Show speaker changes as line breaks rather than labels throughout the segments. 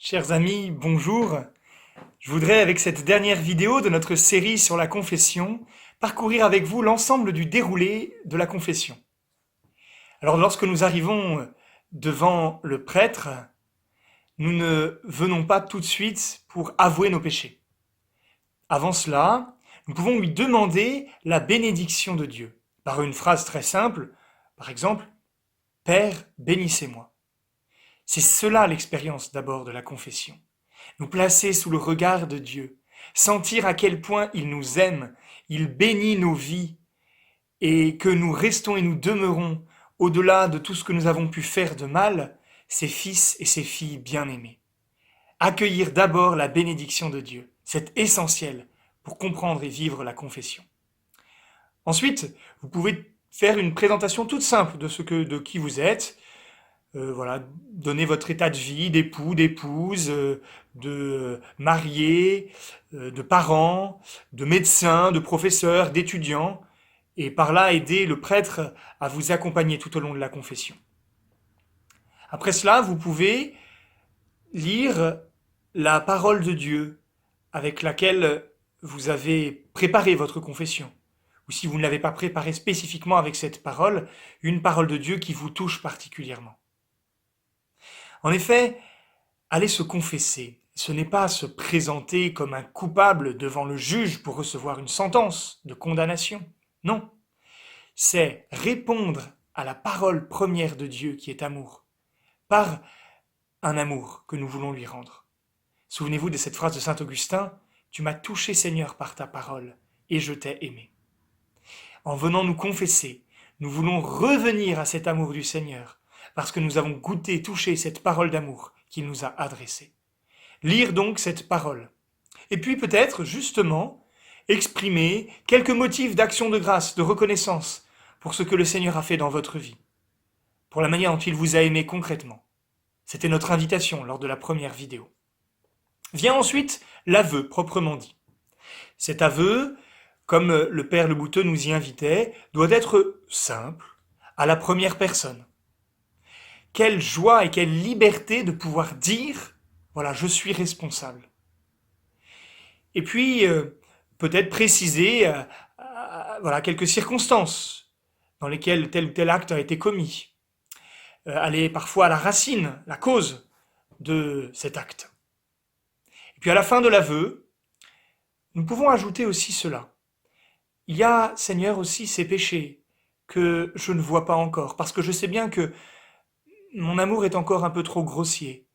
Chers amis, bonjour. Je voudrais, avec cette dernière vidéo de notre série sur la confession, parcourir avec vous l'ensemble du déroulé de la confession. Alors, lorsque nous arrivons devant le prêtre, nous ne venons pas tout de suite pour avouer nos péchés. Avant cela, nous pouvons lui demander la bénédiction de Dieu, par une phrase très simple, par exemple, « Père, bénissez-moi ». C'est cela l'expérience d'abord de la confession. Nous placer sous le regard de Dieu, sentir à quel point il nous aime, il bénit nos vies, et que nous restons et nous demeurons, au-delà de tout ce que nous avons pu faire de mal, ses fils et ses filles bien-aimés. Accueillir d'abord la bénédiction de Dieu, c'est essentiel pour comprendre et vivre la confession. Ensuite, vous pouvez faire une présentation toute simple de qui vous êtes, donner votre état de vie, d'époux, d'épouse, de marié, de parents, de médecins, de professeurs, d'étudiants, et par là aider le prêtre à vous accompagner tout au long de la confession. Après cela, vous pouvez lire la parole de Dieu avec laquelle vous avez préparé votre confession. Ou si vous ne l'avez pas préparée spécifiquement avec cette parole, une parole de Dieu qui vous touche particulièrement. En effet, aller se confesser, ce n'est pas se présenter comme un coupable devant le juge pour recevoir une sentence de condamnation. Non, c'est répondre à la parole première de Dieu qui est amour, par un amour que nous voulons lui rendre. Souvenez-vous de cette phrase de saint Augustin, « Tu m'as touché Seigneur par ta parole, et je t'ai aimé ». En venant nous confesser, nous voulons revenir à cet amour du Seigneur, parce que nous avons goûté, touché cette parole d'amour qu'il nous a adressée. Lire donc cette parole. Et puis peut-être, justement, exprimer quelques motifs d'action de grâce, de reconnaissance pour ce que le Seigneur a fait dans votre vie, pour la manière dont il vous a aimé concrètement. C'était notre invitation lors de la première vidéo. Vient ensuite l'aveu proprement dit. Cet aveu, comme le Père Le Bouteux nous y invitait, doit être simple, à la première personne. Quelle joie et quelle liberté de pouvoir dire « voilà, je suis responsable ». Et puis, peut-être préciser quelques circonstances dans lesquelles tel ou tel acte a été commis. Aller parfois à la racine, la cause de cet acte. Et puis à la fin de l'aveu, nous pouvons ajouter aussi cela. Il y a, Seigneur, aussi ces péchés que je ne vois pas encore, parce que je sais bien que mon amour est encore un peu trop grossier,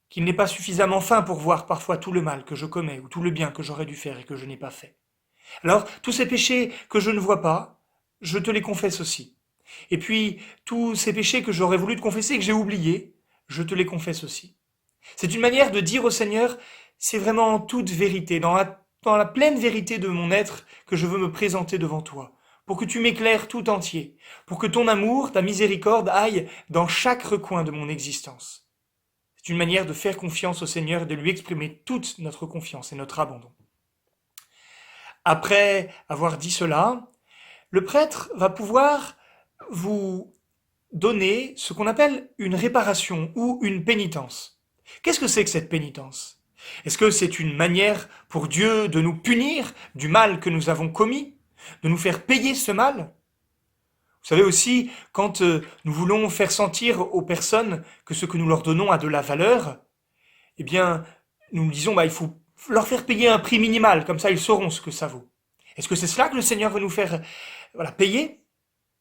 qu'il n'est pas suffisamment fin pour voir parfois tout le mal que je commets, ou tout le bien que j'aurais dû faire et que je n'ai pas fait. Alors, tous ces péchés que je ne vois pas, je te les confesse aussi. Et puis, tous ces péchés que j'aurais voulu te confesser et que j'ai oubliés, je te les confesse aussi. C'est une manière de dire au Seigneur, c'est vraiment en toute vérité, dans la pleine vérité de mon être, que je veux me présenter devant toi, pour que tu m'éclaires tout entier, pour que ton amour, ta miséricorde aille dans chaque recoin de mon existence. C'est une manière de faire confiance au Seigneur et de lui exprimer toute notre confiance et notre abandon. Après avoir dit cela, le prêtre va pouvoir vous donner ce qu'on appelle une réparation ou une pénitence. Qu'est-ce que c'est que cette pénitence? Est-ce que c'est une manière pour Dieu de nous punir du mal que nous avons commis, de nous faire payer ce mal? Vous savez aussi, quand nous voulons faire sentir aux personnes que ce que nous leur donnons a de la valeur, eh bien, nous nous disons, il faut leur faire payer un prix minimal, comme ça ils sauront ce que ça vaut. Est-ce que c'est cela que le Seigneur veut nous faire payer?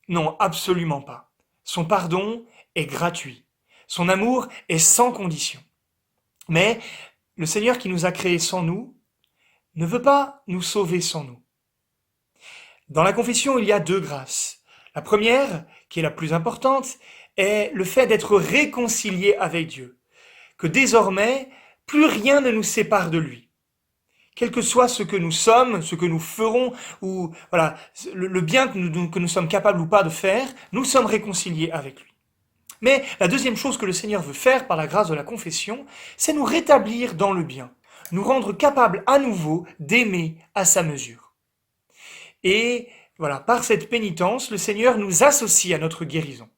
Non, absolument pas. Son pardon est gratuit. Son amour est sans condition. Mais le Seigneur qui nous a créés sans nous ne veut pas nous sauver sans nous. Dans la confession, il y a deux grâces. La première, qui est la plus importante, est le fait d'être réconcilié avec Dieu. Que désormais, plus rien ne nous sépare de lui. Quel que soit ce que nous sommes, ce que nous ferons, ou le bien que nous sommes capables ou pas de faire, nous sommes réconciliés avec lui. Mais la deuxième chose que le Seigneur veut faire par la grâce de la confession, c'est nous rétablir dans le bien, nous rendre capables à nouveau d'aimer à sa mesure. Et par cette pénitence, le Seigneur nous associe à notre guérison.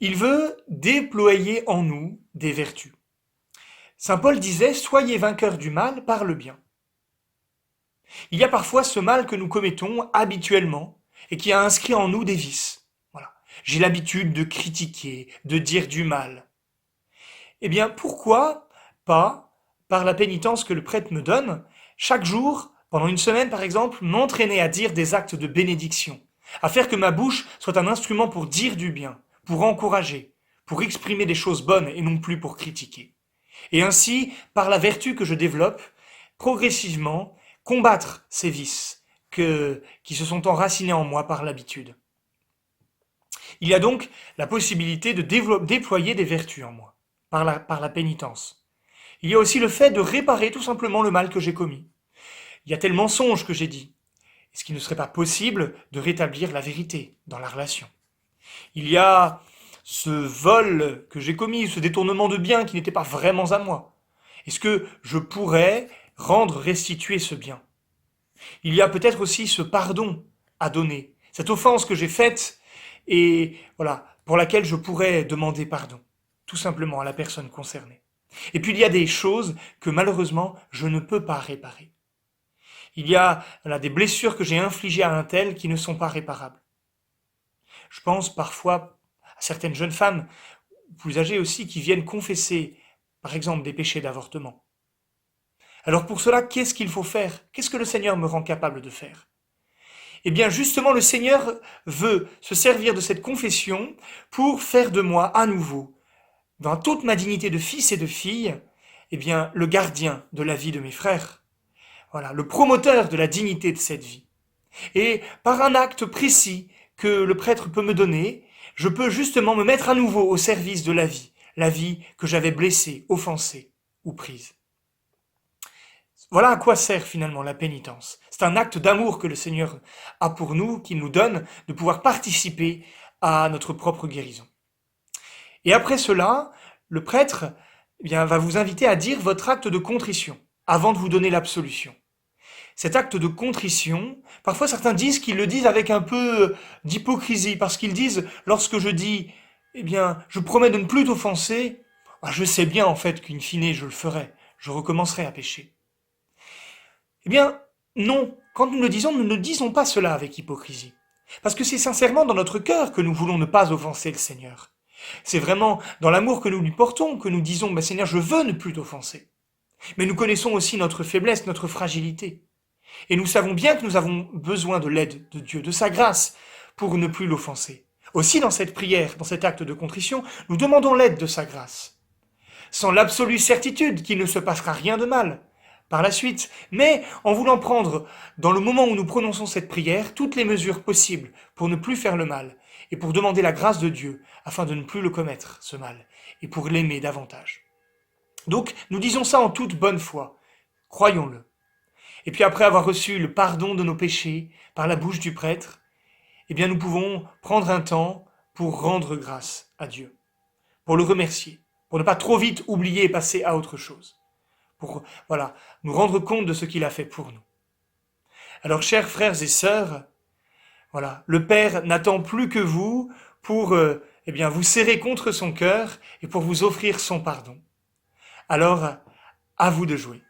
Il veut déployer en nous des vertus. Saint Paul disait « Soyez vainqueurs du mal par le bien ». Il y a parfois ce mal que nous commettons habituellement et qui a inscrit en nous des vices. Voilà. J'ai l'habitude de critiquer, de dire du mal. Eh bien, pourquoi pas, par la pénitence que le prêtre me donne, chaque jour, pendant une semaine par exemple, m'entraîner à dire des actes de bénédiction, à faire que ma bouche soit un instrument pour dire du bien, pour encourager, pour exprimer des choses bonnes et non plus pour critiquer. Et ainsi, par la vertu que je développe, progressivement, combattre ces vices qui se sont enracinés en moi par l'habitude. Il y a donc la possibilité de déployer des vertus en moi, par la pénitence. Il y a aussi le fait de réparer tout simplement le mal que j'ai commis. Il y a tel mensonge que j'ai dit. Est-ce qu'il ne serait pas possible de rétablir la vérité dans la relation? Il y a ce vol que j'ai commis, ce détournement de biens qui n'était pas vraiment à moi. Est-ce que je pourrais restituer ce bien? Il y a peut-être aussi ce pardon à donner, cette offense que j'ai faite et voilà, pour laquelle je pourrais demander pardon, tout simplement à la personne concernée. Et puis il y a des choses que malheureusement je ne peux pas réparer. Il y a des blessures que j'ai infligées à un tel qui ne sont pas réparables. Je pense parfois à certaines jeunes femmes, plus âgées aussi, qui viennent confesser, par exemple, des péchés d'avortement. Alors pour cela, qu'est-ce qu'il faut faire? Qu'est-ce que le Seigneur me rend capable de faire? Eh bien justement, le Seigneur veut se servir de cette confession pour faire de moi à nouveau, dans toute ma dignité de fils et de fille, eh bien le gardien de la vie de mes frères. Voilà, le promoteur de la dignité de cette vie. Et par un acte précis que le prêtre peut me donner, je peux justement me mettre à nouveau au service de la vie que j'avais blessée, offensée ou prise. Voilà à quoi sert finalement la pénitence. C'est un acte d'amour que le Seigneur a pour nous, qu'il nous donne, de pouvoir participer à notre propre guérison. Et après cela, le prêtre va vous inviter à dire votre acte de contrition avant de vous donner l'absolution. Cet acte de contrition, parfois certains disent qu'ils le disent avec un peu d'hypocrisie, parce qu'ils disent, lorsque je dis, je promets de ne plus t'offenser, je sais bien en fait qu'in fine je le ferai, je recommencerai à pécher. Non, quand nous le disons, nous ne disons pas cela avec hypocrisie. Parce que c'est sincèrement dans notre cœur que nous voulons ne pas offenser le Seigneur. C'est vraiment dans l'amour que nous lui portons que nous disons, Seigneur, je veux ne plus t'offenser. Mais nous connaissons aussi notre faiblesse, notre fragilité. Et nous savons bien que nous avons besoin de l'aide de Dieu, de sa grâce, pour ne plus l'offenser. Aussi dans cette prière, dans cet acte de contrition, nous demandons l'aide de sa grâce. Sans l'absolue certitude qu'il ne se passera rien de mal par la suite, mais en voulant prendre, dans le moment où nous prononçons cette prière, toutes les mesures possibles pour ne plus faire le mal, et pour demander la grâce de Dieu, afin de ne plus le commettre, ce mal, et pour l'aimer davantage. Donc, nous disons ça en toute bonne foi, croyons-le. Et puis après avoir reçu le pardon de nos péchés par la bouche du prêtre, nous pouvons prendre un temps pour rendre grâce à Dieu, pour le remercier, pour ne pas trop vite oublier et passer à autre chose, pour nous rendre compte de ce qu'il a fait pour nous. Alors, chers frères et sœurs, le Père n'attend plus que vous pour vous serrer contre son cœur et pour vous offrir son pardon. Alors, à vous de jouer.